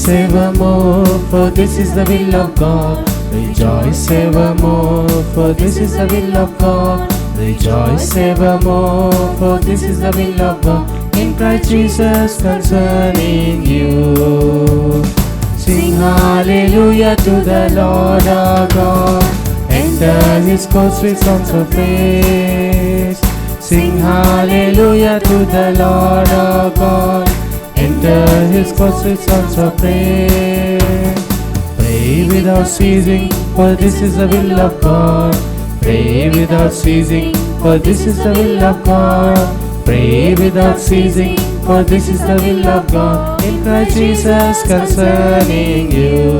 Rejoice evermore, for this is the will of God. Rejoice evermore, for this is the will of God. Rejoice evermore, for this is the will of God in Christ Jesus concerning you. Sing hallelujah to the Lord our God. Enter His courts with songs of praise. Sing hallelujah to the Lord our God. Enter His courts with songs of praise. Pray without ceasing, for this is the will of God. Pray without ceasing, for this is the will of God. Pray without ceasing, for this is the will of God in Christ Jesus concerning you.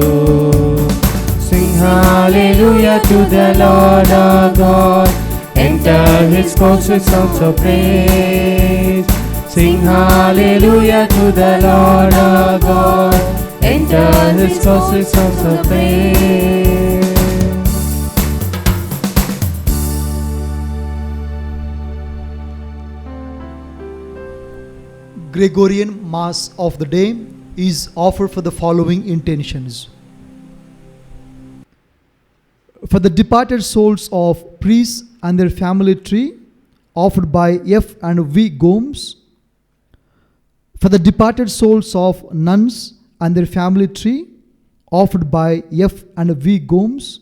Sing hallelujah to the Lord our God. Enter His courts with songs of praise. Sing hallelujah to the Lord our God. Enter His courts with songs of praise. Gregorian Mass of the day is offered for the following intentions. For the departed souls of priests and their family tree, offered by F. and V. Gomes. For the departed souls of nuns and their family tree, offered by F. and V. Gomes.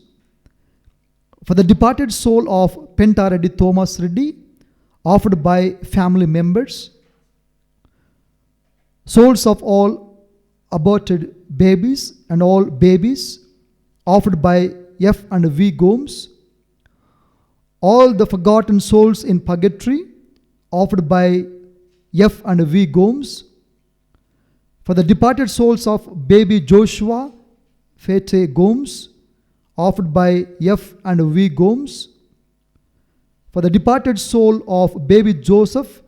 For the departed soul of Penta Reddy Thomas Reddy, offered by family members. Souls of all aborted babies and all babies, offered by F. and V. Gomes. All the forgotten souls in purgatory, offered by F. and V. Gomes. For the departed souls of baby Joshua Fete Gomes, offered by F. and V. Gomes. For the departed soul of baby Joseph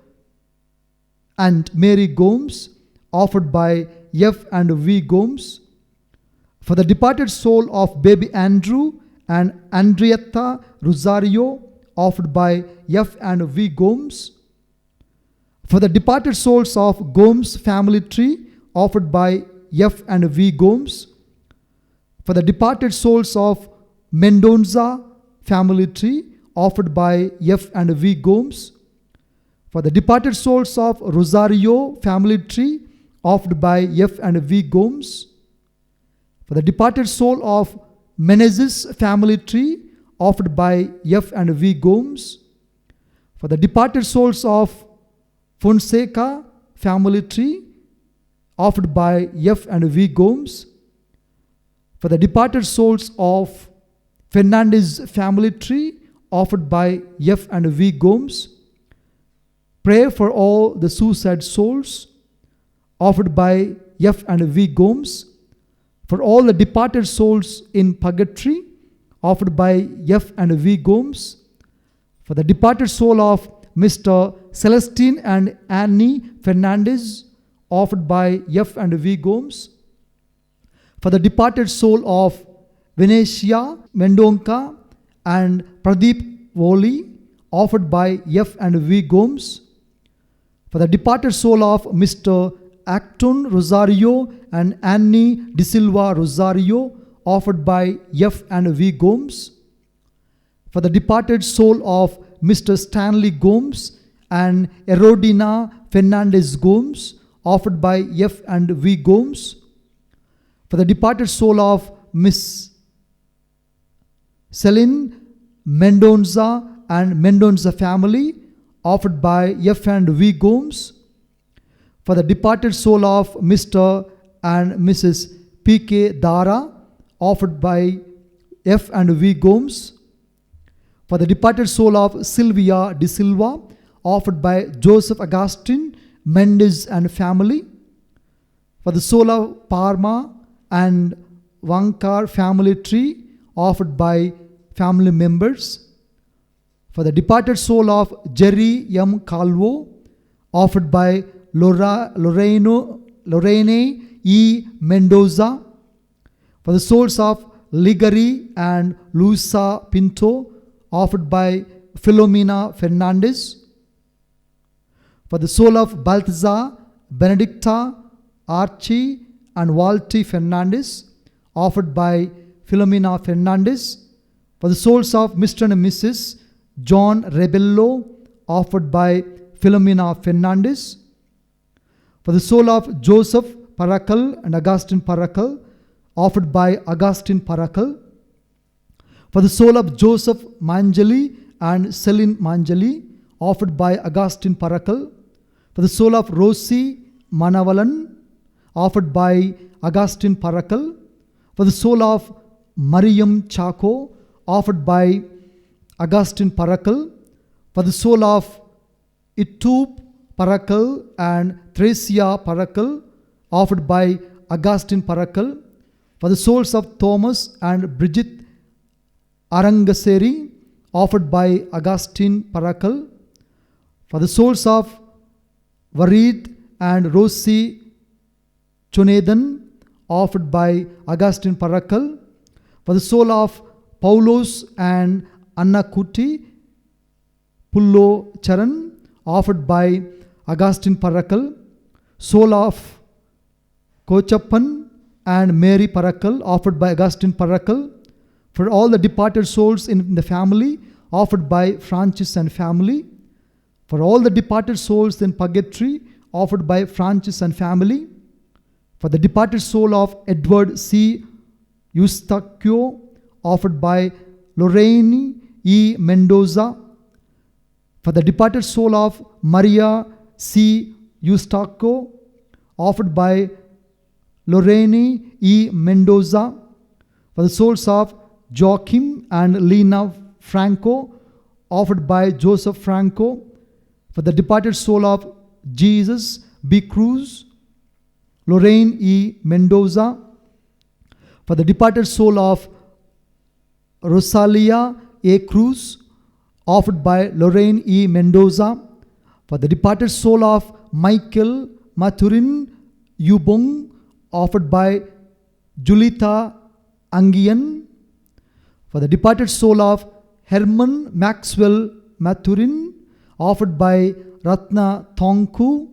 and Mary Gomes, offered by F. and V. Gomes. For the departed soul of baby Andrew and Andrietta Rosario, offered by F. and V. Gomes. For the departed souls of Gomes family tree, offered by F. and V. Gomes. For the departed souls of Mendonza family tree, offered by F. and V. Gomes. For the departed souls of Rosario family tree, offered by F. and V. Gomes. For the departed soul of Menezes family tree, offered by F. and V. Gomes. For the departed souls of Fonseca family tree, offered by F. and V. Gomes. For the departed souls of Fernandez family tree, offered by F. and V. Gomes. Pray for all the suicide souls, offered by F. and V. Gomes. For all the departed souls in purgatory, offered by F. and V. Gomes. For the departed soul of Mr. Celestine and Annie Fernandez, offered by F. and V. Gomes. For the departed soul of Venetia Mendonca and Pradeep Woli, offered by F. and V. Gomes. For the departed soul of Mr. Acton Rosario and Annie De Silva Rosario, offered by F. and V. Gomes. For the departed soul of Mr. Stanley Gomes and Erodina Fernandez Gomes, offered by F. and V. Gomes. For the departed soul of Miss Celine Mendonza and Mendonza family, offered by F. and V. Gomes. For the departed soul of Mr. and Mrs. P.K. Dara, offered by F. and V. Gomes. For the departed soul of Sylvia De Silva, offered by Joseph Augustine Mendez and family. For the soul of Parma and Vankar family tree, offered by family members. For the departed soul of Jerry M. Calvo, offered by Lorraine E. Mendoza. For the souls of Ligari and Luisa Pinto, offered by Filomena Fernandez. For the soul of Balthazar, Benedicta, Archie and Walty Fernandez, offered by Philomena Fernandez. For the souls of Mr. and Mrs. John Rebello, offered by Philomena Fernandez. For the soul of Joseph Parakal and Augustine Parakal, offered by Augustine Parakal. For the soul of Joseph Manjali and Celine Manjali, offered by Augustine Parakal. For the soul of Rosie Manavalan, offered by Augustine Parakal. For the soul of Mariam Chaco, offered by Augustine Parakal. For the soul of Itub Parakal and Thresia Parakal, offered by Augustine Parakal. For the souls of Thomas and Bridget Arangaseri, offered by Augustine Parakal. For the souls of Varid and Rosie Chunedan, offered by Augustine Parakal. For the soul of Paulos and Anna Kuti Pullo Charan, offered by Augustine Parakal. Soul of Kochappan and Mary Parakal, offered by Augustine Parakal. For all the departed souls in the family, offered by Francis and family. For all the departed souls in purgatory, offered by Francis and family. For the departed soul of Edward C. Eustachio, offered by Lorraine E. Mendoza. For the departed soul of Maria C. Eustachio, offered by Lorraine E. Mendoza. For the souls of Joachim and Lena Franco, offered by Joseph Franco. For the departed soul of Jesus B. Cruz, Lorraine E. Mendoza. For the departed soul of Rosalia A. Cruz, offered by Lorraine E. Mendoza. For the departed soul of Michael Mathurin Yubong, offered by Julita Angian. For the departed soul of Herman Maxwell Mathurin, offered by Ratna Thongku.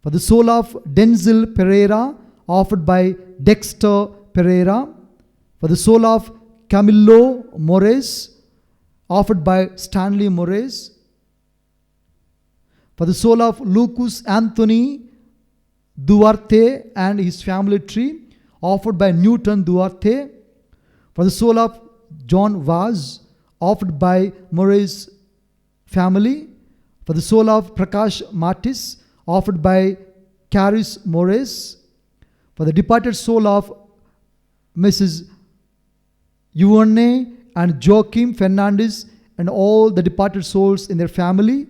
For the soul of Denzel Pereira, offered by Dexter Pereira. For the soul of Camilo Mores, offered by Stanley Mores. For the soul of Lucas Anthony Duarte and his family tree, offered by Newton Duarte. For the soul of John Vaz, offered by Murray's family. For the soul of Prakash Matis, offered by Caris Mores. For the departed soul of Mrs. Yuane and Joaquim Fernandez and all the departed souls in their family,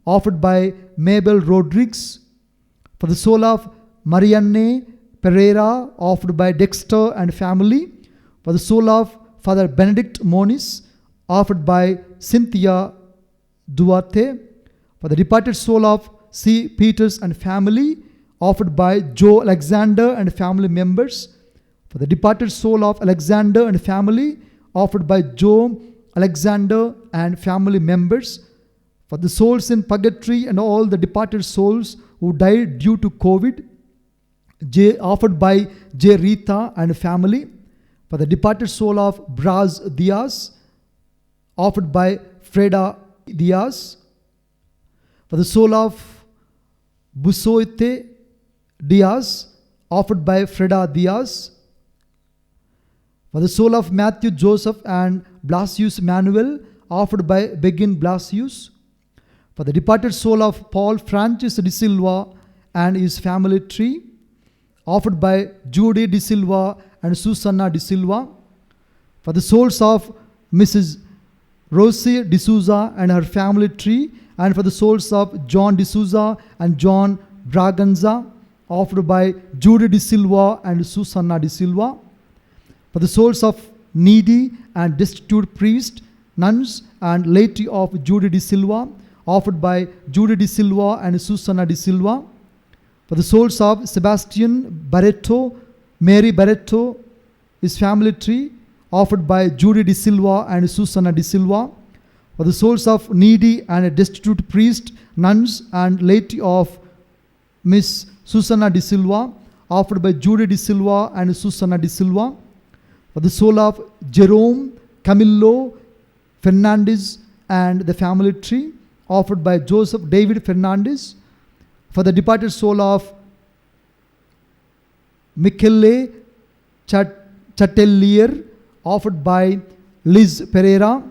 offered by Mabel Rodriguez. For the soul of Marianne Pereira, offered by Dexter and family. For the soul of Father Benedict Moniz, offered by Cynthia Duarte. For the departed soul of C. Peters and family, offered by Joe Alexander and family members. For the departed soul of Alexander and family, offered by Joe Alexander and family members. For the souls in purgatory and all the departed souls who died due to COVID, offered by J. Rita and family. For the departed soul of Braz Diaz, offered by Freda Diaz. For the soul of Busoite Diaz, offered by Freda Diaz. For the soul of Matthew Joseph and Blasius Manuel, offered by Begin Blasius. For the departed soul of Paul Francis de Silva and his family tree, offered by Judy de Silva and Susanna de Silva. For the souls of Mrs. Rosie de Souza and her family tree, and for the souls of John de Souza and John Braganza, offered by Judy de Silva and Susanna de Silva. For the souls of needy and destitute priests, nuns and laity of Judy de Silva, offered by Judy de Silva and Susanna de Silva. For the souls of Sebastian Barreto, Mary Barreto, his family tree, offered by Judy de Silva and Susanna de Silva. For the souls of needy and destitute priests, nuns and laity of Miss Susanna de Silva, offered by Judy de Silva and Susana de Silva. For the soul of Jerome Camillo Fernandez and the family tree, offered by Joseph David Fernandez. For the departed soul of Michele Chatelier, offered by Liz Pereira.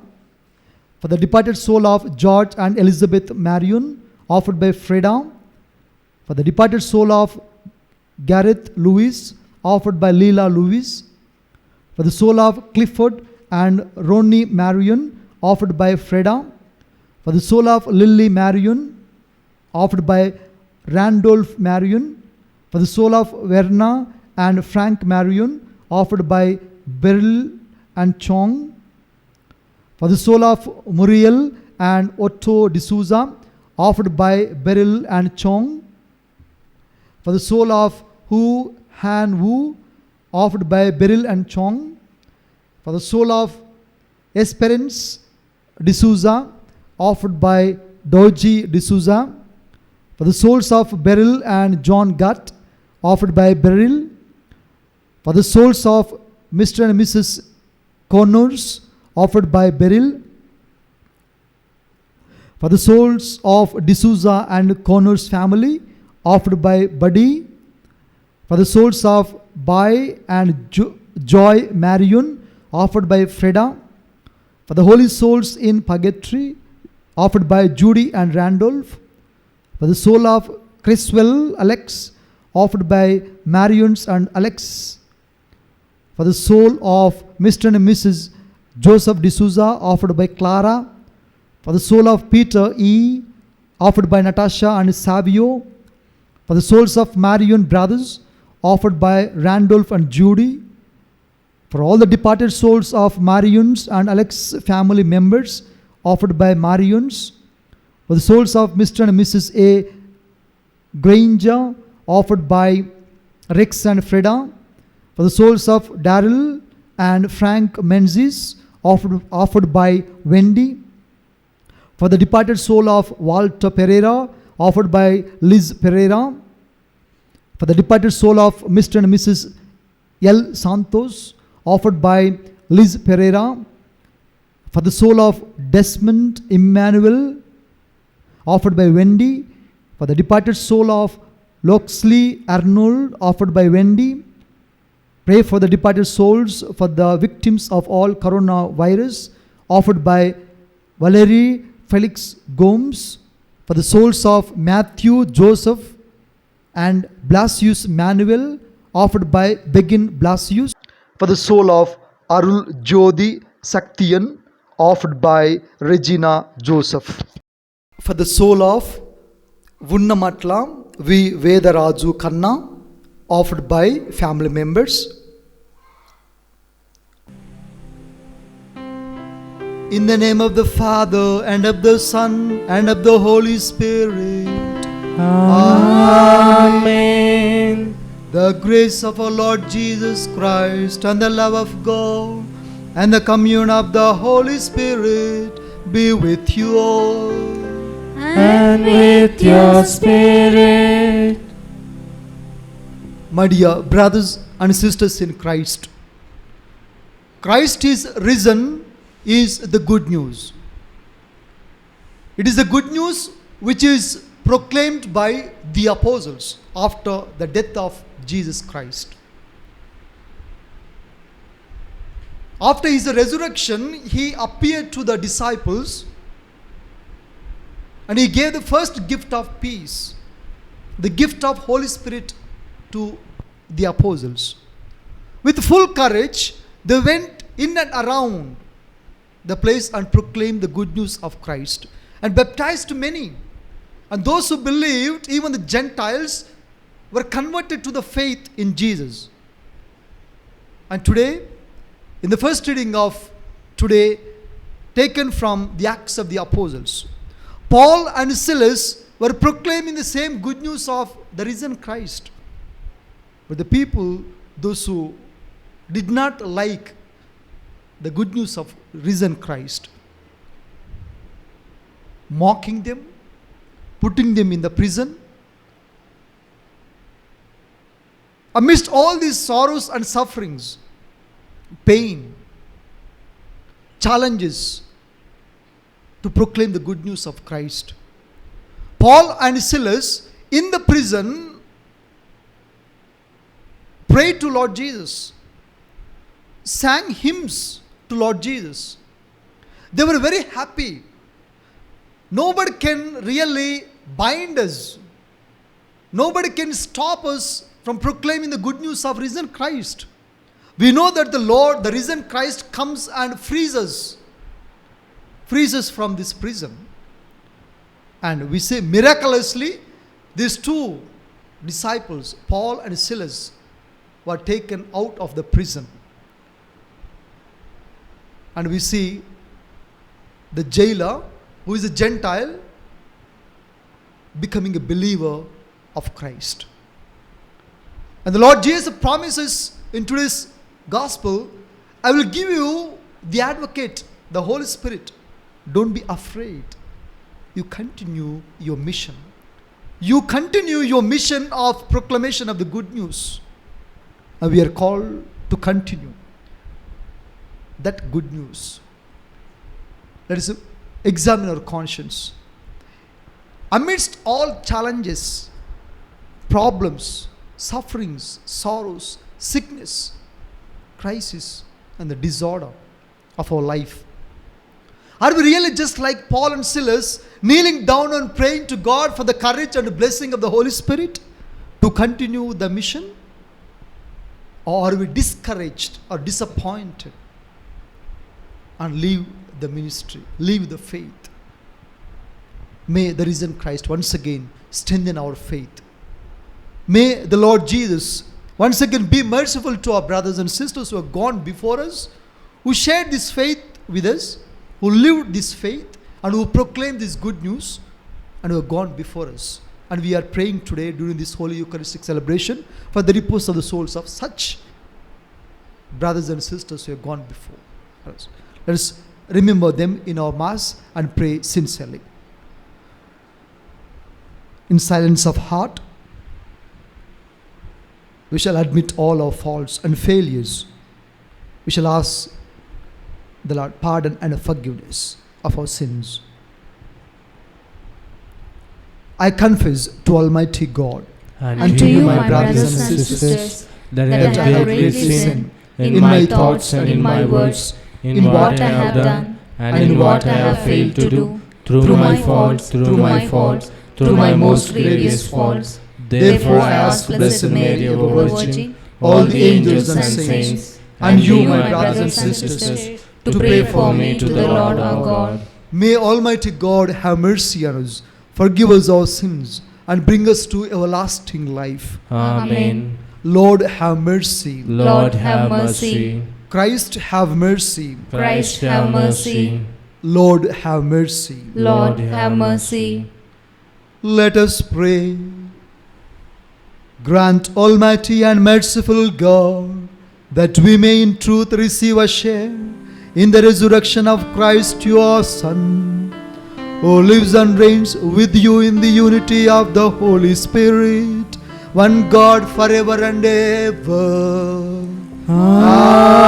For the departed soul of George and Elizabeth Marion, offered by Freda. For the departed soul of Gareth Lewis, offered by Leela Lewis. For the soul of Clifford and Ronnie Marion, offered by Freda. For the soul of Lily Marion, offered by Randolph Marion. For the soul of Verna and Frank Marion, offered by Beryl and Chong. For the soul of Muriel and Otto D'Souza, offered by Beryl and Chong. For the soul of Hu Han Wu, offered by Beryl and Chong. For the soul of Esperance D'Souza, offered by Doji D'Souza. For the souls of Beryl and John Gutt, offered by Beryl. For the souls of Mr. and Mrs. Connors, offered by Beryl. For the souls of D'Souza and Connors family, offered by Buddy. For the souls of Bai and Joy Marion, offered by Freda. For the holy souls in purgatory, offered by Judy and Randolph. For the soul of Criswell Alex, offered by Marions and Alex. For the soul of Mr. and Mrs. Joseph D'Souza, offered by Clara. For the soul of Peter E., offered by Natasha and Savio. For the souls of Marion brothers, offered by Randolph and Judy. For all the departed souls of Marions and Alex family members, offered by Marions. For the souls of Mr. and Mrs. A. Granger, offered by Rex and Freda. For the souls of Daryl and Frank Menzies, offered by Wendy. For the departed soul of Walter Pereira, offered by Liz Pereira. For the departed soul of Mr. and Mrs. L. Santos, offered by Liz Pereira. For the soul of Desmond Emmanuel, offered by Wendy. For the departed soul of Loxley Arnold, offered by Wendy. Pray for the departed souls for the victims of all coronavirus, offered by Valerie Felix Gomes. For the souls of Matthew Joseph and Blasius Manuel, offered by Begin Blasius. For the soul of Arul Jodi Saktian, offered by Regina Joseph. For the soul of Vunnamatla V. Vedaraju Kanna, offered by family members. In the name of the Father, and of the Son, and of the Holy Spirit. Amen. The grace of our Lord Jesus Christ, and the love of God, and the communion of the Holy Spirit be with you all. And with your spirit. My dear brothers and sisters in Christ, Christ is risen is the good news. It is the good news which is proclaimed by the apostles after the death of Jesus Christ. After his resurrection, he appeared to the disciples and he gave the first gift of peace, the gift of Holy Spirit to the apostles. With full courage, they went in and around the place and proclaimed the good news of Christ and baptized many. And those who believed, even the Gentiles, were converted to the faith in Jesus. And today, in the first reading of today, taken from the Acts of the Apostles, Paul and Silas were proclaiming the same good news of the risen Christ. But the people, those who did not like the good news of risen Christ, mocking them, putting them in the prison, amidst all these sorrows and sufferings, pain, challenges, to proclaim the good news of Christ. Paul and Silas in the prison prayed to Lord Jesus, sang hymns to Lord Jesus. They were very happy. Nobody can really bind us. Nobody can stop us from proclaiming the good news of risen Christ. We know that the Lord, the risen Christ, comes and frees us from this prison. And we say miraculously, these two disciples, Paul and Silas, were taken out of the prison. And we see the jailer, who is a Gentile, becoming a believer of Christ. And the Lord Jesus promises in today's gospel, I will give you the advocate, the Holy Spirit. Don't be afraid. You continue your mission. You continue your mission of proclamation of the good news. And we are called to continue that good news. Let us examine our conscience. Amidst all challenges, problems, sufferings, sorrows, sickness, crisis, and the disorder of our life, are we really just like Paul and Silas, kneeling down and praying to God for the courage and the blessing of the Holy Spirit to continue the mission? Or are we discouraged or disappointed and leave the ministry, leave the faith? May the risen Christ once again strengthen our faith. May the Lord Jesus once again be merciful to our brothers and sisters who have gone before us, who shared this faith with us, who lived this faith, and who proclaimed this good news, and who have gone before us. And we are praying today during this Holy Eucharistic celebration for the repose of the souls of such brothers and sisters who have gone before us. Let us remember them in our Mass and pray sincerely. In silence of heart, we shall admit all our faults and failures. We shall ask the Lord pardon and forgiveness of our sins. I confess to Almighty God and to you, my brothers and sisters, that I have greatly sinned in my thoughts and in my words, in what I have done and in what I have failed to do, through my faults, through my most grievous faults. Therefore I ask Blessed Mary, our Virgin, all the angels and saints, and you, my brothers and sisters, to pray for me to the Lord our God. May Almighty God have mercy on us, forgive us our sins, and bring us to everlasting life. Amen. Lord have mercy. Lord have mercy. Christ have mercy. Christ have mercy. Lord have mercy. Lord have mercy. Let us pray. Grant, Almighty and merciful God, that we may in truth receive a share in the resurrection of Christ your Son, who lives and reigns with you in the unity of the Holy Spirit, one God forever and ever. Amen.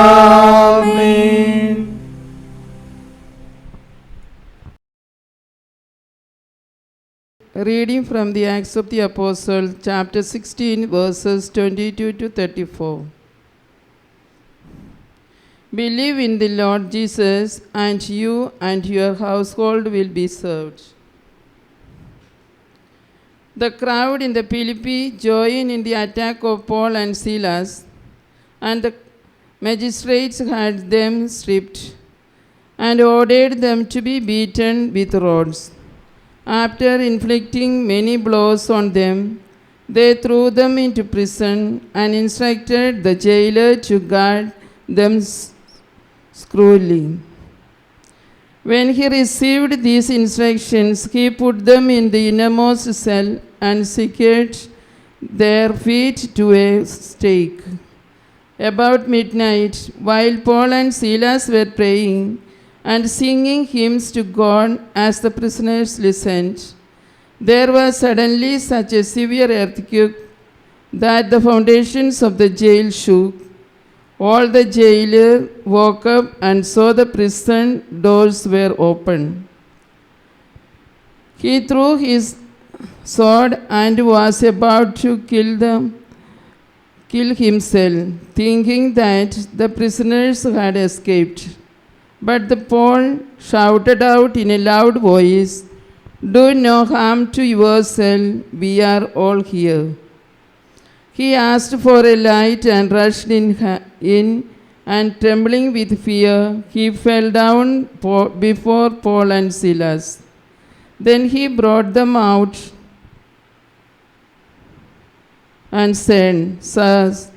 Reading from the Acts of the Apostles, chapter 16, verses 22 to 34. Believe in the Lord Jesus, and you and your household will be served. The crowd in the Philippi joined in the attack of Paul and Silas, and the magistrates had them stripped and ordered them to be beaten with rods. After inflicting many blows on them, they threw them into prison and instructed the jailer to guard them cruelly. When he received these instructions, he put them in the innermost cell and secured their feet to a stake. About midnight, while Paul and Silas were praying and singing hymns to God as the prisoners listened, there was suddenly such a severe earthquake that the foundations of the jail shook. All the jailer woke up and saw the prison doors were open. He threw his sword and was about to kill himself, thinking that the prisoners had escaped. But the Paul shouted out in a loud voice, "Do no harm to yourself, we are all here." He asked for a light and rushed in, and trembling with fear, he fell down before Paul and Silas. Then he brought them out and said, "Sirs,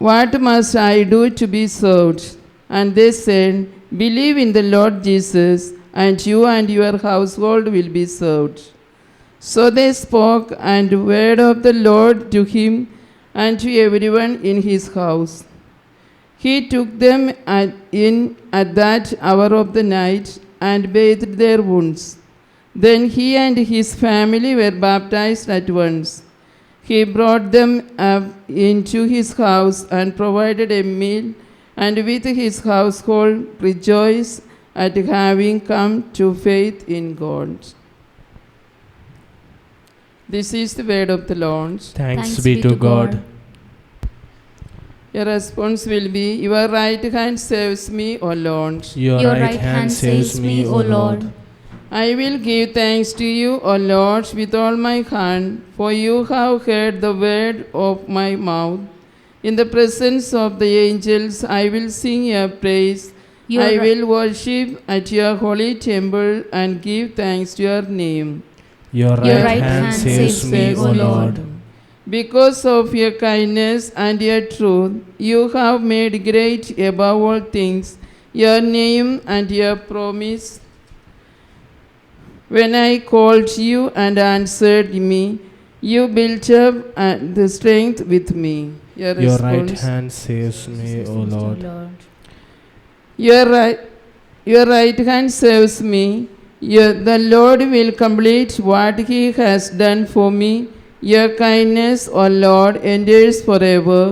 what must I do to be saved?" And they said, "Believe in the Lord Jesus, and you and your household will be saved." So they spoke and word of the Lord to him and to everyone in his house. He took them in at that hour of the night and bathed their wounds. Then he and his family were baptized at once. He brought them up into his house and provided a meal, and with his household rejoiced at having come to faith in God. This is the word of the Lord. Thanks be to God. Your response will be, "Your right hand saves me, O Lord. Your right hand saves me, O Lord. I will give thanks to you, O Lord, with all my heart, for you have heard the word of my mouth. In the presence of the angels, I will sing your praise. I will worship at your holy temple and give thanks to your name. Your right hand saves me, O Lord. Because of your kindness and your truth, you have made great above all things your name and your promise. When I called you and answered me, you built up the strength with me." Your right hand saves me, O Lord. Your right hand saves me. The Lord will complete what he has done for me. Your kindness, O Lord, endures forever.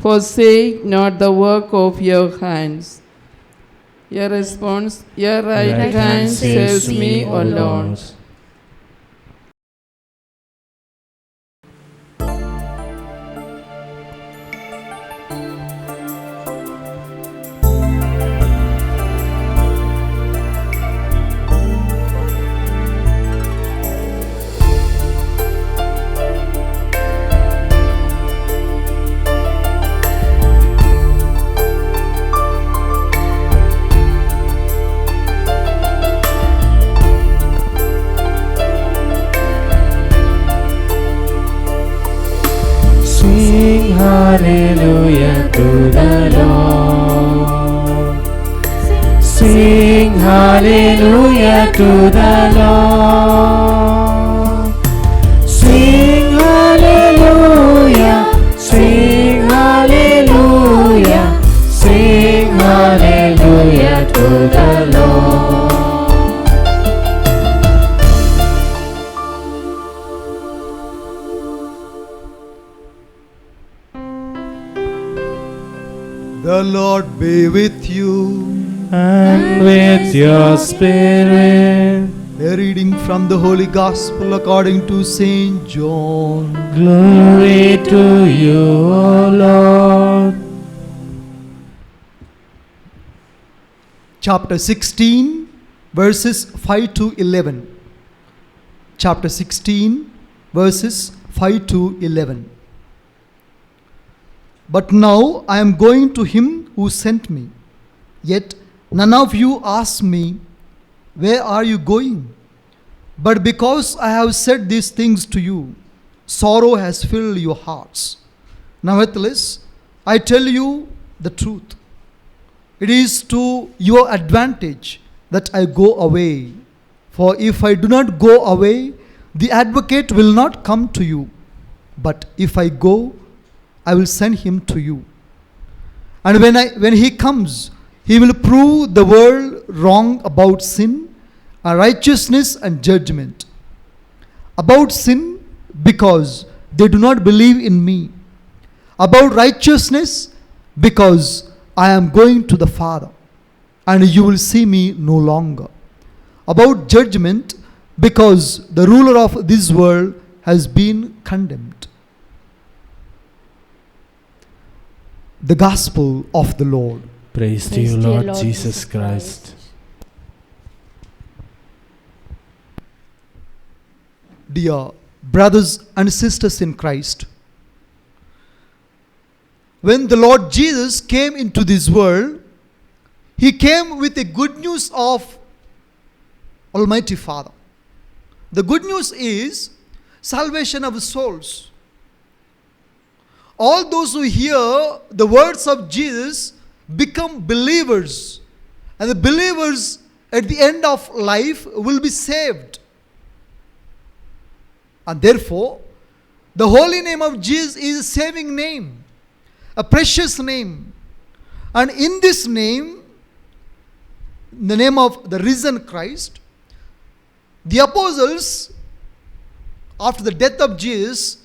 Forsake not the work of your hands. Your response, your right hand saves me, O Lord. Sing hallelujah to the Lord. Sing hallelujah to the Lord. Sing hallelujah. Sing hallelujah. Sing hallelujah to the Lord. The Lord be with you. And with your spirit. A reading from the Holy Gospel according to Saint John. Glory to you, O Lord. Chapter 16, verses 5 to 11. Chapter 16, verses 5 to 11. But now I am going to him who sent me. Yet none of you ask me, where are you going? But because I have said these things to you, sorrow has filled your hearts. Nevertheless, I tell you the truth. It is to your advantage that I go away. For if I do not go away, the advocate will not come to you. But if I go, I will send him to you. And when he comes, he will prove the world wrong about sin, and righteousness and judgment. About sin, because they do not believe in me. About righteousness, because I am going to the Father, and you will see me no longer. About judgment, because the ruler of this world has been condemned. The Gospel of the Lord. Praise to you, Lord Jesus Christ. Dear brothers and sisters in Christ, when the Lord Jesus came into this world, He came with the good news of Almighty Father. The good news is salvation of souls. All those who hear the words of Jesus become believers, and the believers at the end of life will be saved. And therefore, the holy name of Jesus is a saving name, a precious name. And in this name, the name of the risen Christ, the apostles, after the death of Jesus,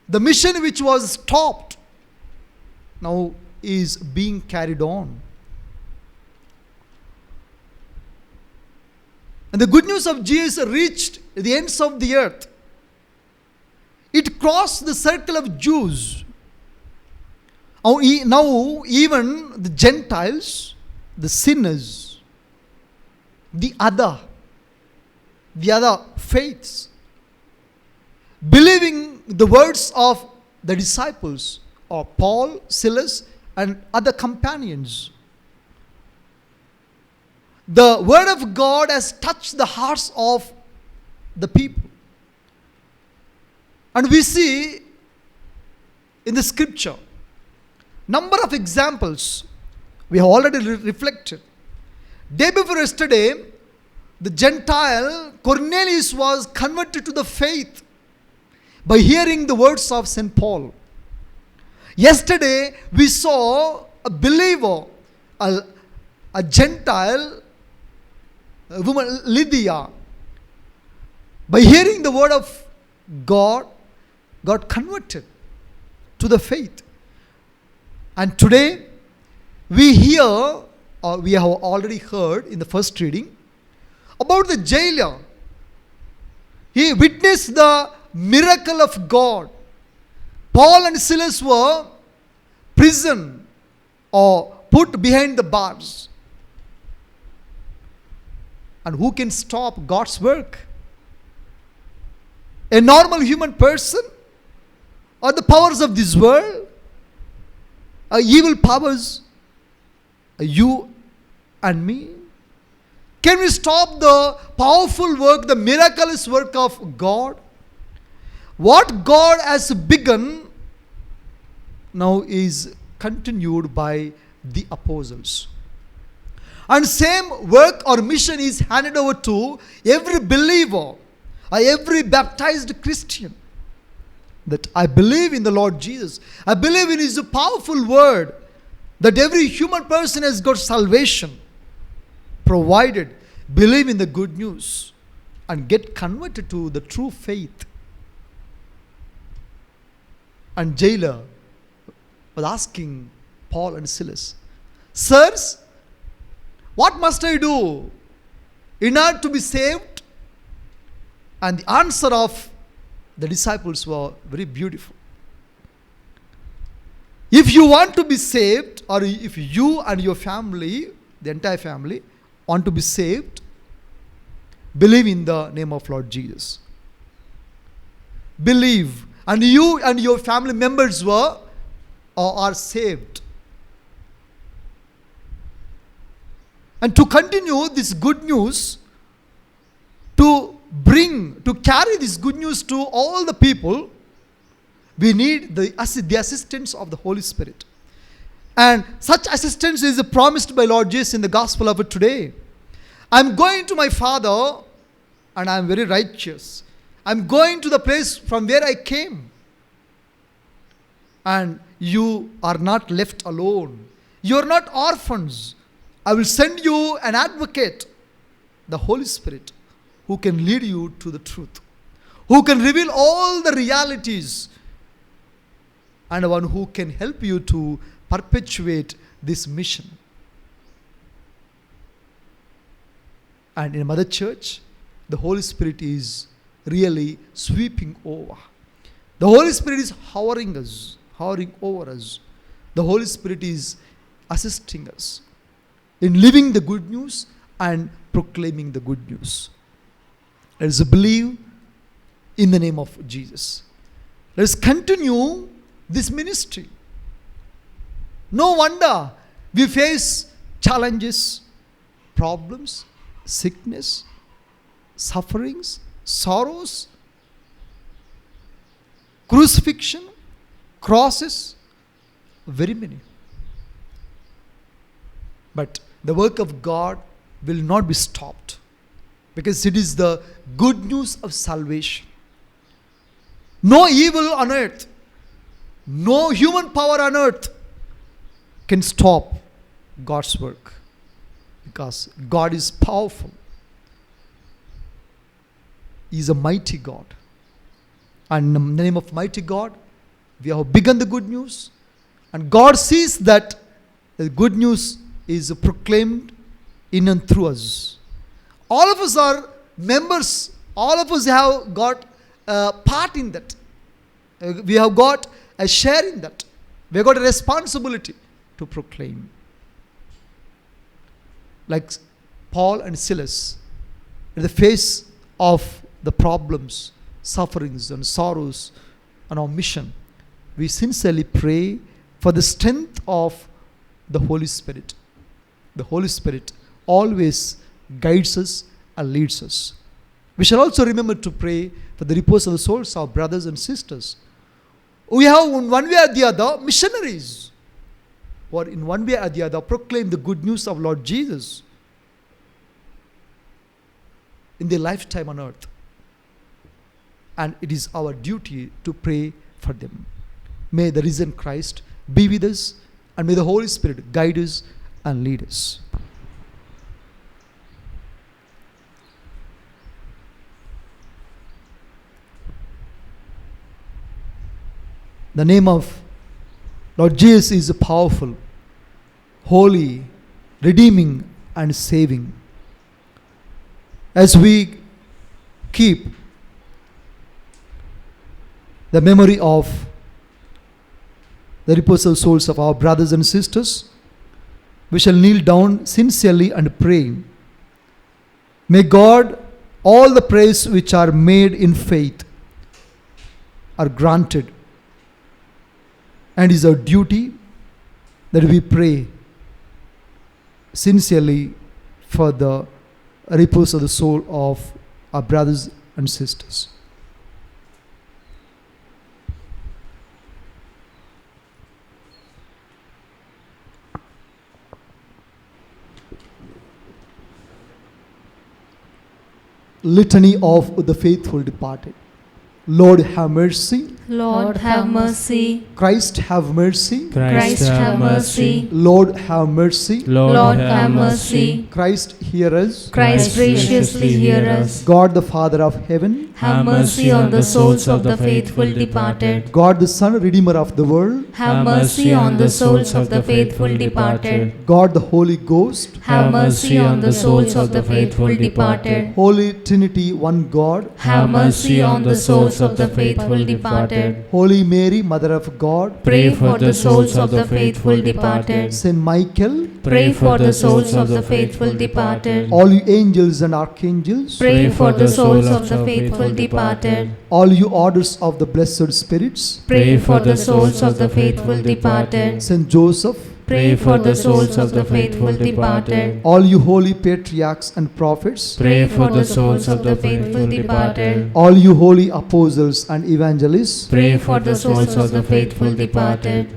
the mission which was stopped now is being carried on. And the good news of Jesus reached the ends of the earth. It crossed the circle of Jews. Now even the Gentiles, the sinners, the other faiths, believing the words of the disciples of Paul, Silas, and other companions. The word of God has touched the hearts of the people. And we see in the scripture number of examples we have already reflected. Day before yesterday, the Gentile Cornelius was converted to the faith by hearing the words of St. Paul. Yesterday, we saw a believer, a Gentile, a woman Lydia, by hearing the word of God, got converted to the faith. And today, we hear, or we have already heard in the first reading, about the jailer. He witnessed the miracle of God. Paul and Silas were prisoned or put behind the bars. And who can stop God's work? A normal human person, or the powers of this world, evil powers, you and me? Can we stop the powerful work, the miraculous work of God? What God has begun now is continued by the apostles. And same work or mission is handed over to every believer, every baptized Christian. That I believe in the Lord Jesus. I believe in His powerful word. That every human person has got salvation, provided believe in the good news and get converted to the true faith. And jailer was asking Paul and Silas, sirs, what must I do in order to be saved? And the answer of the disciples were very beautiful. If you want to be saved, or if you and your family, the entire family, want to be saved, believe in the name of Lord Jesus. Believe, and you and your family members were or are saved. And to continue this good news, to carry this good news to all the people, we need the assistance of the Holy Spirit. And such assistance is promised by Lord Jesus in the gospel of today. I'm going to my Father, and I'm very righteous. I'm going to the place from where I came. And you are not left alone. You are not orphans. I will send you an advocate, the Holy Spirit, who can lead you to the truth, who can reveal all the realities, and one who can help you to perpetuate this mission. And in Mother Church, the Holy Spirit is really sweeping over. The Holy Spirit is hovering over us. The Holy Spirit is assisting us in living the good news and proclaiming the good news. Let us believe in the name of Jesus. Let us continue this ministry. No wonder we face challenges, problems, sickness, sufferings, sorrows, crucifixion, crosses, very many. But the work of God will not be stopped, because it is the good news of salvation. No evil on earth, no human power on earth can stop God's work, because God is powerful. He is a mighty God. And in the name of mighty God, we have begun the good news, and God sees that the good news is proclaimed in and through us. All of us are members. All of us have got a part in that. We have got a share in that. We have got a responsibility to proclaim. Like Paul and Silas, in the face of the problems, sufferings and sorrows on our mission, we sincerely pray for the strength of the Holy Spirit. The Holy Spirit always guides us and leads us. We shall also remember to pray for the repose of the souls of our brothers and sisters. We have in one way or the other missionaries, or in one way or the other proclaim the good news of Lord Jesus in their lifetime on earth. And it is our duty to pray for them. May the risen Christ be with us, and may the Holy Spirit guide us and lead us. The name of Lord Jesus is powerful, holy, redeeming, and saving. As we keep the memory of the reposeful souls of our brothers and sisters, we shall kneel down sincerely and pray. May God, all the prayers which are made in faith are granted, and it is our duty that we pray sincerely for the repose of the soul of our brothers and sisters. Litany of the faithful departed. Lord, have mercy. Lord, have mercy. Christ, have mercy. Christ, have mercy. Lord, have mercy. Lord, have mercy. Christ, hear us. Christ, graciously hear us. God, the Father of heaven, have mercy on the souls of the faithful departed. God, the Son, Redeemer of the world, have mercy on the souls of the faithful departed. God, the Holy Ghost, have mercy on the souls of the faithful departed. Holy Trinity, one God, have mercy on the souls of the faithful departed. Holy Mary, Mother of God, pray for the souls of the faithful departed. Saint Michael, pray for the souls of the faithful departed. all you angels and archangels, pray for the souls of the faithful departed. all you orders of the blessed spirits, pray for the souls of the faithful departed. Saint Joseph, pray for the souls of the faithful departed. all you holy patriarchs and prophets, pray for the souls of the faithful departed. all you holy apostles and evangelists, pray for the souls of the faithful departed.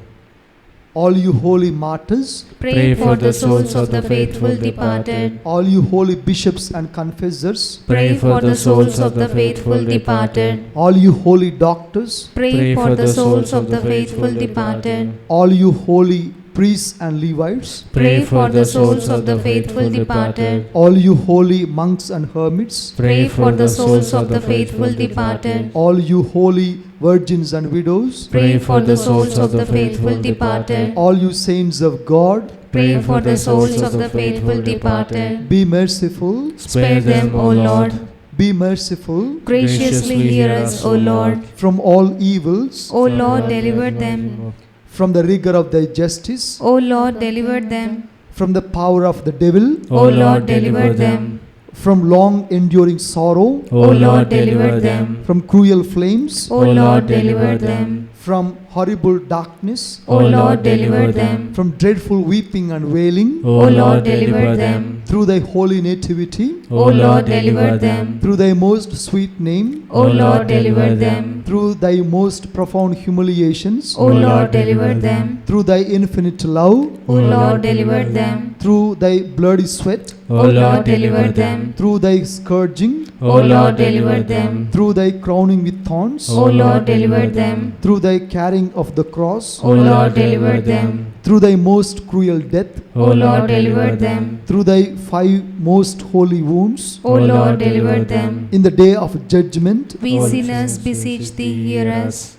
all you holy martyrs, pray for the souls of the faithful departed. all you holy bishops and confessors, pray for the souls of the faithful departed. all you holy doctors, pray for the souls of the faithful departed. all you holy priests and Levites, Pray for the souls of the faithful departed. all you holy monks and hermits, Pray for the souls of the faithful departed. all you holy virgins and widows, Pray for the souls of the faithful departed. all you saints of God, Pray for the souls of the faithful departed. be merciful, Spare them, O Lord. be merciful Graciously hear us, O Lord. from all evils, O Lord, deliver them. from the rigor of thy justice, O Lord, deliver them. from the power of the devil, O Lord, deliver them. from long enduring sorrow, O Lord, deliver them. from cruel flames, O Lord, deliver them. from horrible darkness, O Lord, deliver them. from dreadful weeping and wailing, O Lord, deliver them. through thy holy nativity, O Lord, deliver them. through thy most sweet name, O Lord, deliver them. through thy most profound humiliations, O Lord, deliver them. through thy infinite love, O Lord, deliver them. through thy bloody sweat, O Lord, deliver them. through thy scourging, O Lord, deliver them. through thy crowning with thorns, O Lord, deliver them. through thy carrying of the cross, O Lord, deliver them. through thy most cruel death, O Lord, deliver them. through thy 5 most holy wounds, O Lord, deliver them. in the day of judgment, We sinners beseech thee, hear us.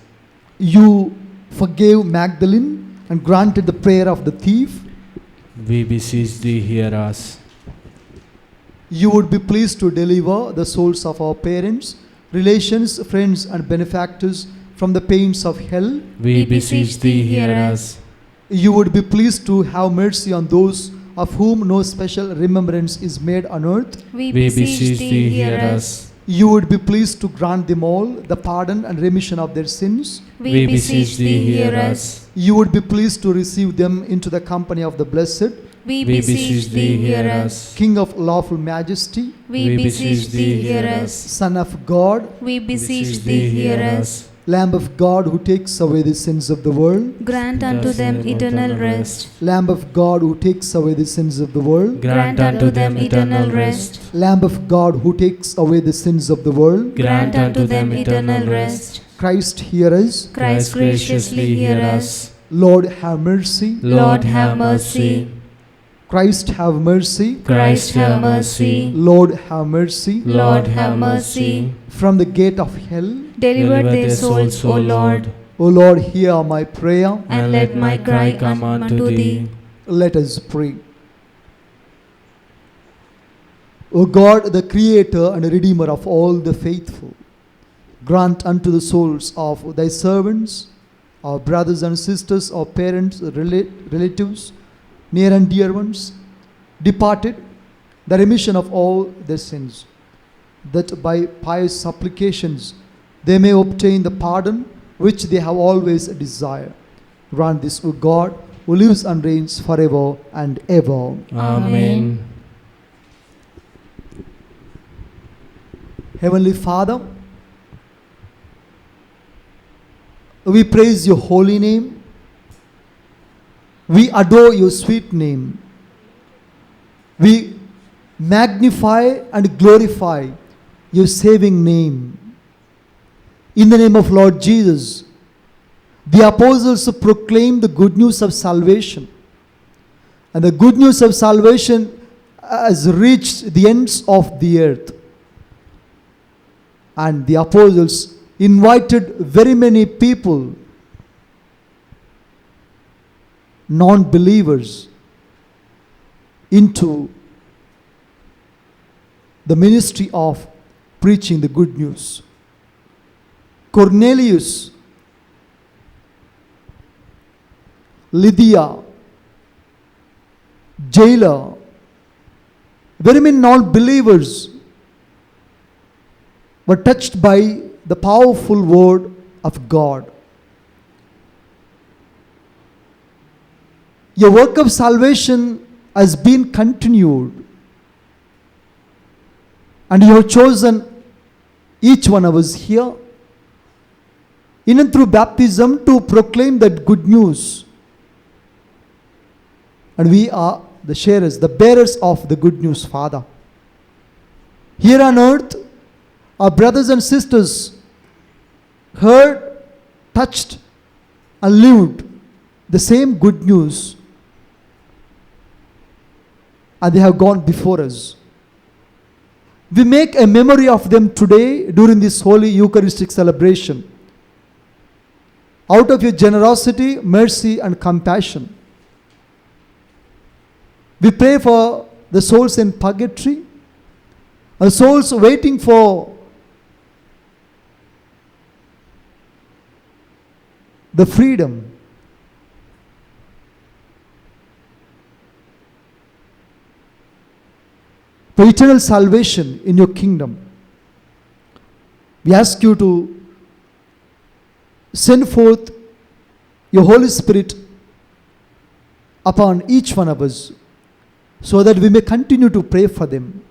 you forgave Magdalene and granted the prayer of the thief. We beseech thee, hear us. You would be pleased to deliver the souls of our parents, relations, friends, and benefactors from the pains of hell. We beseech thee, hear us. You would be pleased to have mercy on those of whom no special remembrance is made on earth. We We beseech thee, hear us. You would be pleased to grant them all the pardon and remission of their sins. We beseech thee, hear us. You would be pleased to receive them into the company of the blessed, We beseech thee, hear us. King of lawful majesty, We beseech thee, hear us. Son of God, We beseech thee, hear us. Lamb of God who takes away the sins of the world, Grant unto them eternal rest. Lamb of God who takes away the sins of the world, Grant unto them eternal rest. Lamb of God who takes away the sins of the world, Grant unto them eternal rest. Christ hear us, Christ graciously hear us. Lord have mercy, Lord have mercy. Christ have mercy, Christ have mercy. Lord have mercy. Lord have mercy. From the gate of hell, Deliver their souls, O Lord, O Lord, hear my prayer. and let my cry come unto thee. Let us pray. O God, the creator and redeemer of all the faithful, grant unto the souls of thy servants, our brothers and sisters, our parents, relatives, near and dear ones, departed, the remission of all their sins, that by pious supplications they may obtain the pardon which they have always desired. Grant this, O God, who lives and reigns forever and ever. Amen. Heavenly Father, we praise your holy name. We adore your sweet name. We magnify and glorify your saving name. In the name of Lord Jesus, the apostles proclaimed the good news of salvation. And the good news of salvation has reached the ends of the earth. And the apostles invited very many people, non-believers, into the ministry of preaching the good news. Cornelius, Lydia, jailer, very many non-believers were touched by the powerful word of God. Your work of salvation has been continued, and you have chosen each one of us here, in and through baptism, to proclaim that good news. And we are the sharers, the bearers of the good news, Father. Here on earth, our brothers and sisters heard, touched, and lived the same good news and they have gone before us. We make a memory of them today during this holy Eucharistic celebration. Out of your generosity, mercy, and compassion, we pray for the souls in purgatory, and souls waiting for the freedom. For eternal salvation in your kingdom. We ask you to send forth your Holy Spirit upon each one of us, so that we may continue to pray for them.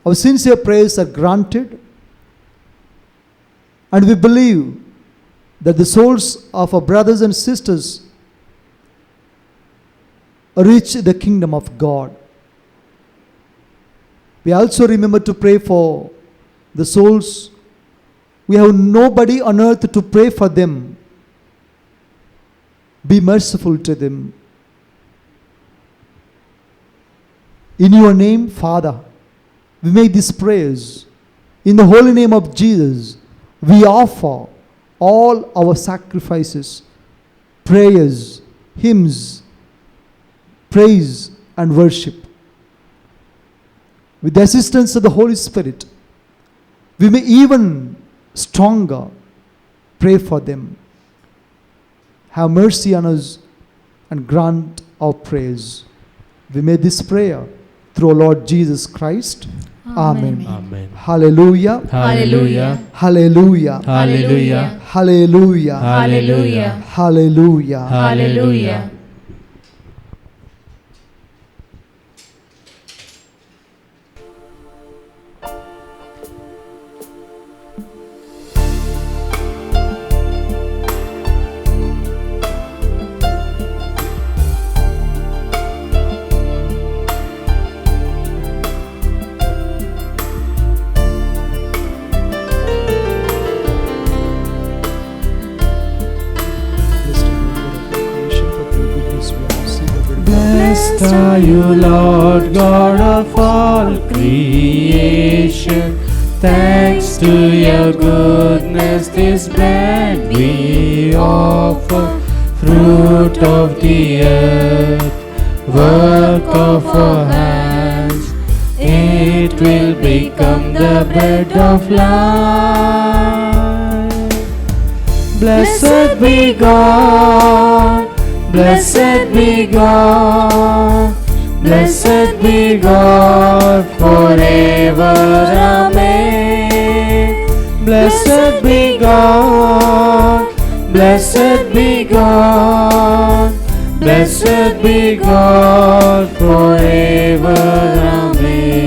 Our sincere prayers are granted, and we believe that the souls of our brothers and sisters reach the kingdom of God. We also remember to pray for the souls. We have nobody on earth to pray for them. Be merciful to them. In your name, Father, we make these prayers. In the holy name of Jesus, we offer all our sacrifices, prayers, hymns, praise, and worship. With the assistance of the Holy Spirit, we may even stronger pray for them. Have mercy on us and grant our prayers. We made this prayer through our Lord Jesus Christ. Amen. Amen. Hallelujah. Hallelujah. Hallelujah. Hallelujah. Hallelujah. Hallelujah. Hallelujah. Hallelujah. Blessed are you, Lord God of all creation. Thanks to your goodness, this bread we offer, fruit of the earth, work of our hands. It will become the bread of life. Blessed be God. Blessed be God, blessed be God forever, amen. Blessed be God, blessed be God, blessed be God forever, amen.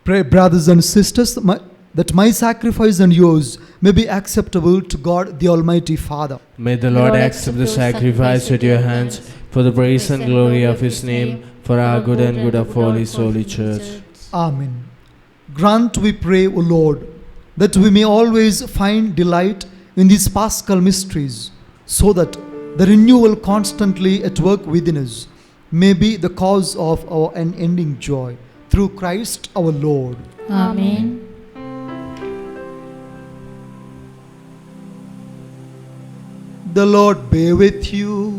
Pray, brothers and sisters, that my sacrifice and yours may be acceptable to God the Almighty Father. May the Lord accept the sacrifice at your hands for the praise and glory of His name, for our good and good of all His holy church. Amen. Grant, we pray, O Lord, that we may always find delight in these Paschal mysteries, so that the renewal constantly at work within us may be the cause of our unending joy. Through Christ our Lord. Amen. The Lord be with you.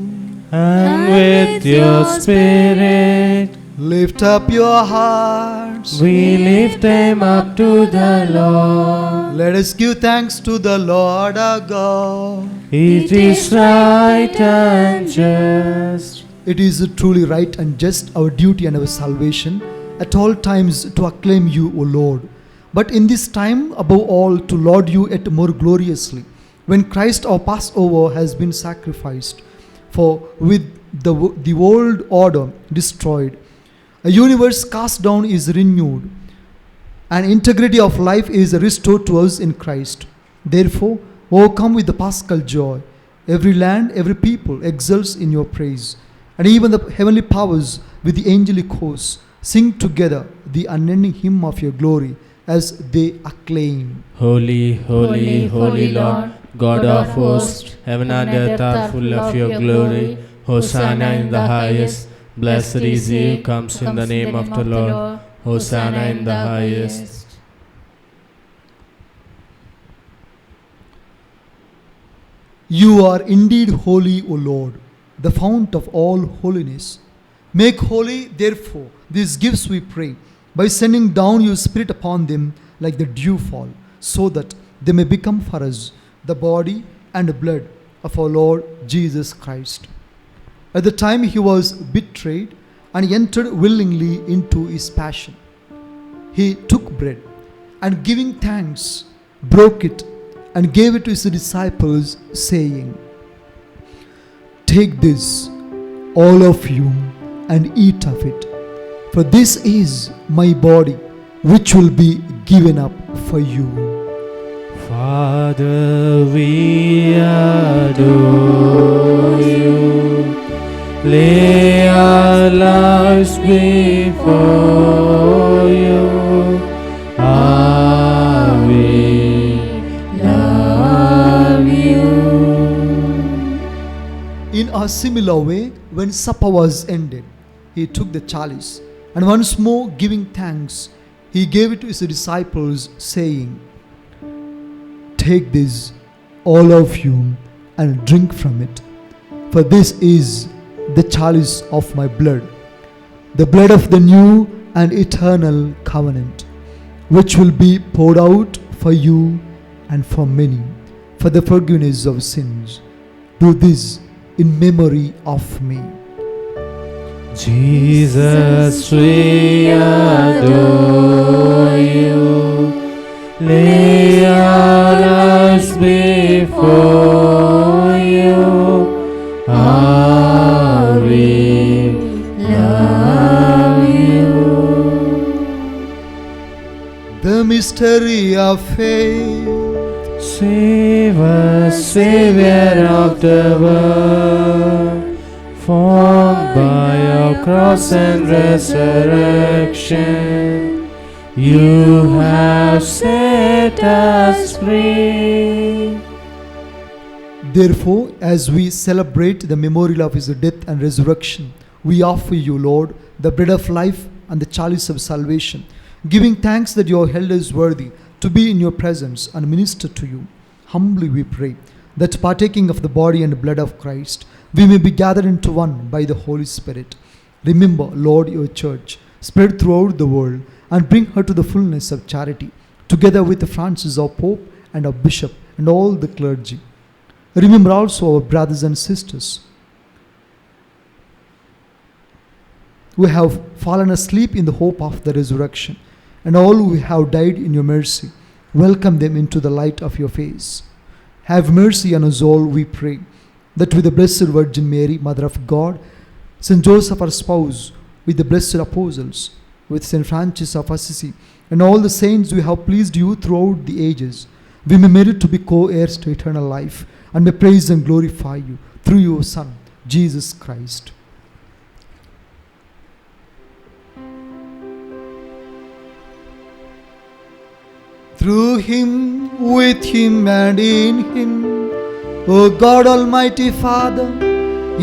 And with your spirit, Lift up your hearts. we lift them up to the Lord. Let us give thanks to the Lord our God. It is right and just. It is truly right and just, our duty and our salvation, at all times to acclaim you, O Lord. But in this time, above all, to laud you yet more gloriously, when Christ our Passover has been sacrificed. For with the old order destroyed, a universe cast down is renewed, and integrity of life is restored to us in Christ. Therefore, overcome with the Paschal joy, every land, every people exults in your praise, and even the heavenly powers with the angelic hosts sing together the unending hymn of your glory as they acclaim. Holy, holy, holy Lord, God of hosts, heaven and earth are full of your glory. Hosanna in the highest. Blessed is he who comes in the name of the Lord. Hosanna in the highest. You are indeed holy, O Lord, the fount of all holiness. Make holy, therefore, these gifts, we pray, by sending down your Spirit upon them like the dewfall, so that they may become for us the body and blood of our Lord Jesus Christ. At the time he was betrayed and entered willingly into his passion, he took bread and, giving thanks, broke it and gave it to his disciples, saying, "Take this, all of you, and eat of it, for this is my body, which will be given up for you." Father, we adore you. Lay our lives before you. We love you. In a similar way, when supper was ended, he took the chalice, and once more giving thanks, he gave it to his disciples, saying, "Take this, all of you, and drink from it, for this is the chalice of my blood, the blood of the new and eternal covenant, which will be poured out for you and for many, for the forgiveness of sins. Do this in memory of me." Jesus, we adore you. Lay our lives before you. We love you. The mystery of faith. Save us, Savior of the world, formed by your cross and resurrection. You have set us free. Therefore, as we celebrate the memorial of his death and resurrection, we offer you, Lord, the bread of life and the chalice of salvation, giving thanks that you have held us worthy to be in your presence and minister to you. Humbly we pray that, partaking of the body and blood of Christ, we may be gathered into one by the Holy Spirit. Remember, Lord, your church, spread throughout the world, and bring her to the fullness of charity, together with Francis, our Pope, and our Bishop, and all the clergy. Remember also our brothers and sisters who have fallen asleep in the hope of the resurrection, and all who have died in your mercy. Welcome them into the light of your face. Have mercy on us all, we pray, that with the Blessed Virgin Mary, Mother of God, St. Joseph, our spouse, with the blessed apostles, with St. Francis of Assisi, and all the saints who have pleased you throughout the ages, we may merit to be co-heirs to eternal life, and may praise and glorify you through your Son, Jesus Christ. Through him, with him, and in him, O God, Almighty Father,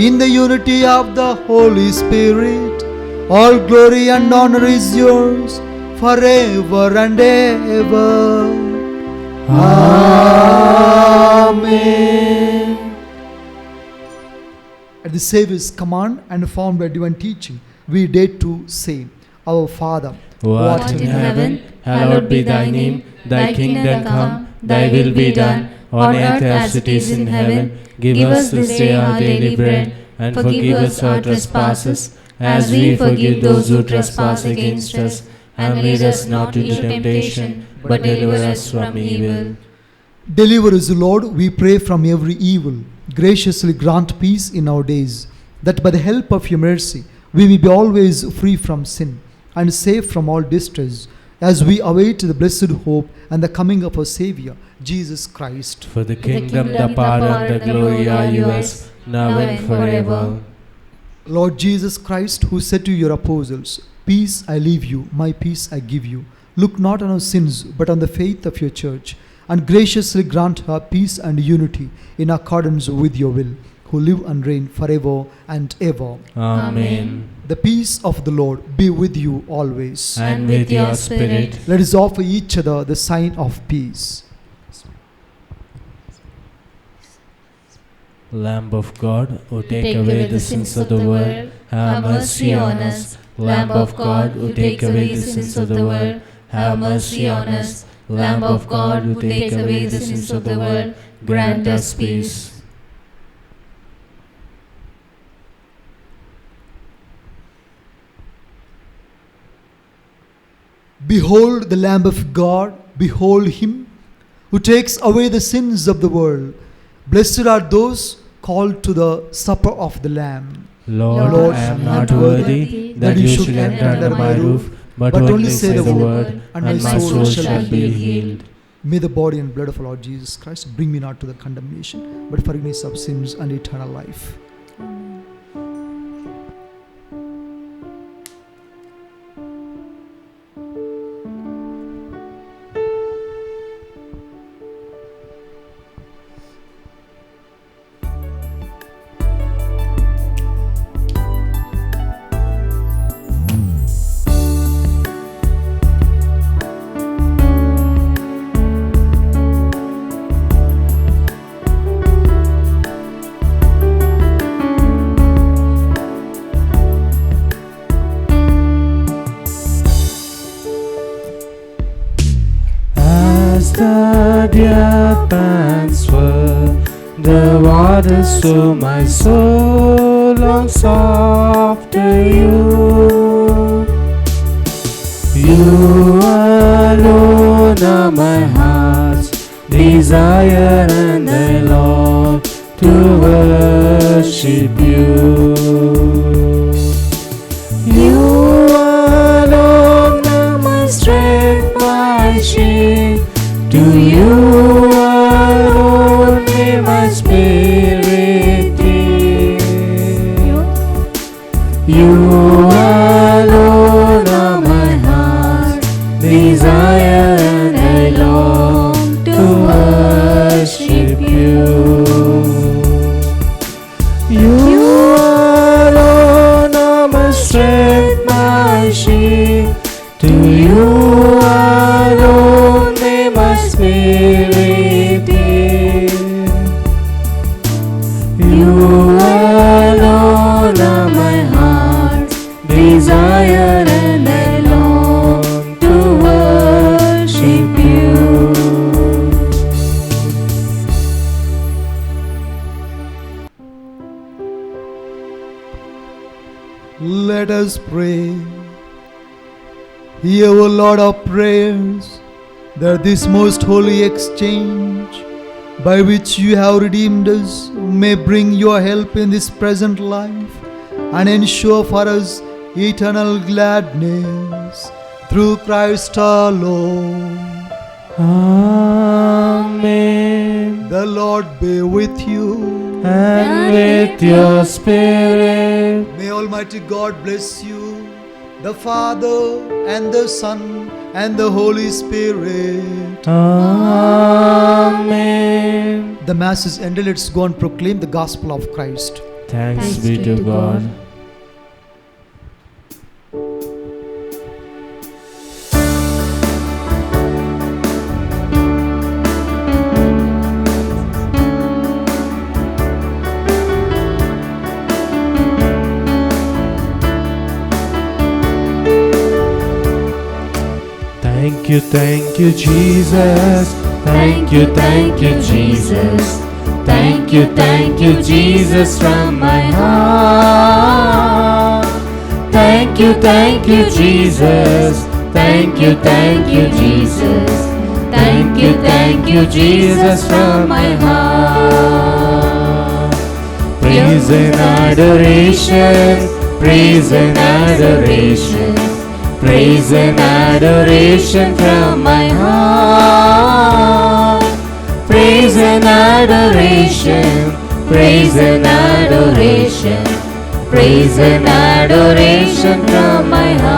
in the unity of the Holy Spirit, all glory and honor is yours forever and ever. Amen. At the Saviour's command and formed by divine teaching, we dare to say, Our Father, who art in heaven, hallowed be thy name. Thy kingdom come, thy will be done, on earth as it is in heaven. Give us this day our daily bread, and forgive us our trespasses, as we forgive those who trespass against us. And lead us not into temptation, but deliver us from evil. Deliver us, Lord, we pray, from every evil. Graciously grant peace in our days, that by the help of your mercy we may be always free from sin and safe from all distress, as we await the blessed hope and the coming of our Saviour, Jesus Christ. For the kingdom, the power, and the glory are yours, now and forever. Lord Jesus Christ, who said to your apostles, Peace I leave you, my peace I give you, Look not on our sins, but on the faith of your church, and graciously grant her peace and unity in accordance with your will, who live and reign forever and ever. Amen. The peace of the Lord be with you always. And with your spirit. Let us offer each other the sign of peace. Lamb of God, who take away the sins of the world, have mercy on us. Lamb of God, who take away the sins of the world, have mercy on us. Lamb of God, who take away the sins of the world, grant us peace. Behold the Lamb of God, behold him who takes away the sins of the world. Blessed are those called to the supper of the Lamb. Lord, I am not worthy that you should enter under my roof, but only say the word, and my soul shall be healed. May the body and blood of our Lord Jesus Christ bring me not to the condemnation, but forgiveness of sins and eternal life. The deer pants for the waters, so my soul longs after you. You alone are my heart's desire, and I long to worship you. You alone are my strength, my shield. To you alone may my spirit yield. You alone are my heart's desire, and I long to worship you. You alone are my strength, my shield. To you alone may my spirit yield. You alone are my heart's desire, and I long to worship you. Let us pray. Hear, O Lord, our prayers, that this most holy exchange by which you have redeemed us may bring your help in this present life and ensure for us eternal gladness through Christ our Lord. Amen. The Lord be with you. And with your spirit. May Almighty God bless you, the Father and the Son and the Holy Spirit. Amen. The Mass is ended. Let's go and proclaim the gospel of Christ. Thanks be to God. Thank you, Jesus. Thank you, Jesus. Thank you, Jesus, from my heart. Thank you, Jesus. Thank you, Jesus. Thank you, Jesus, from my heart. Praise and adoration, praise and adoration. Praise and adoration from my heart. Praise and adoration. Praise and adoration. Praise and adoration from my heart.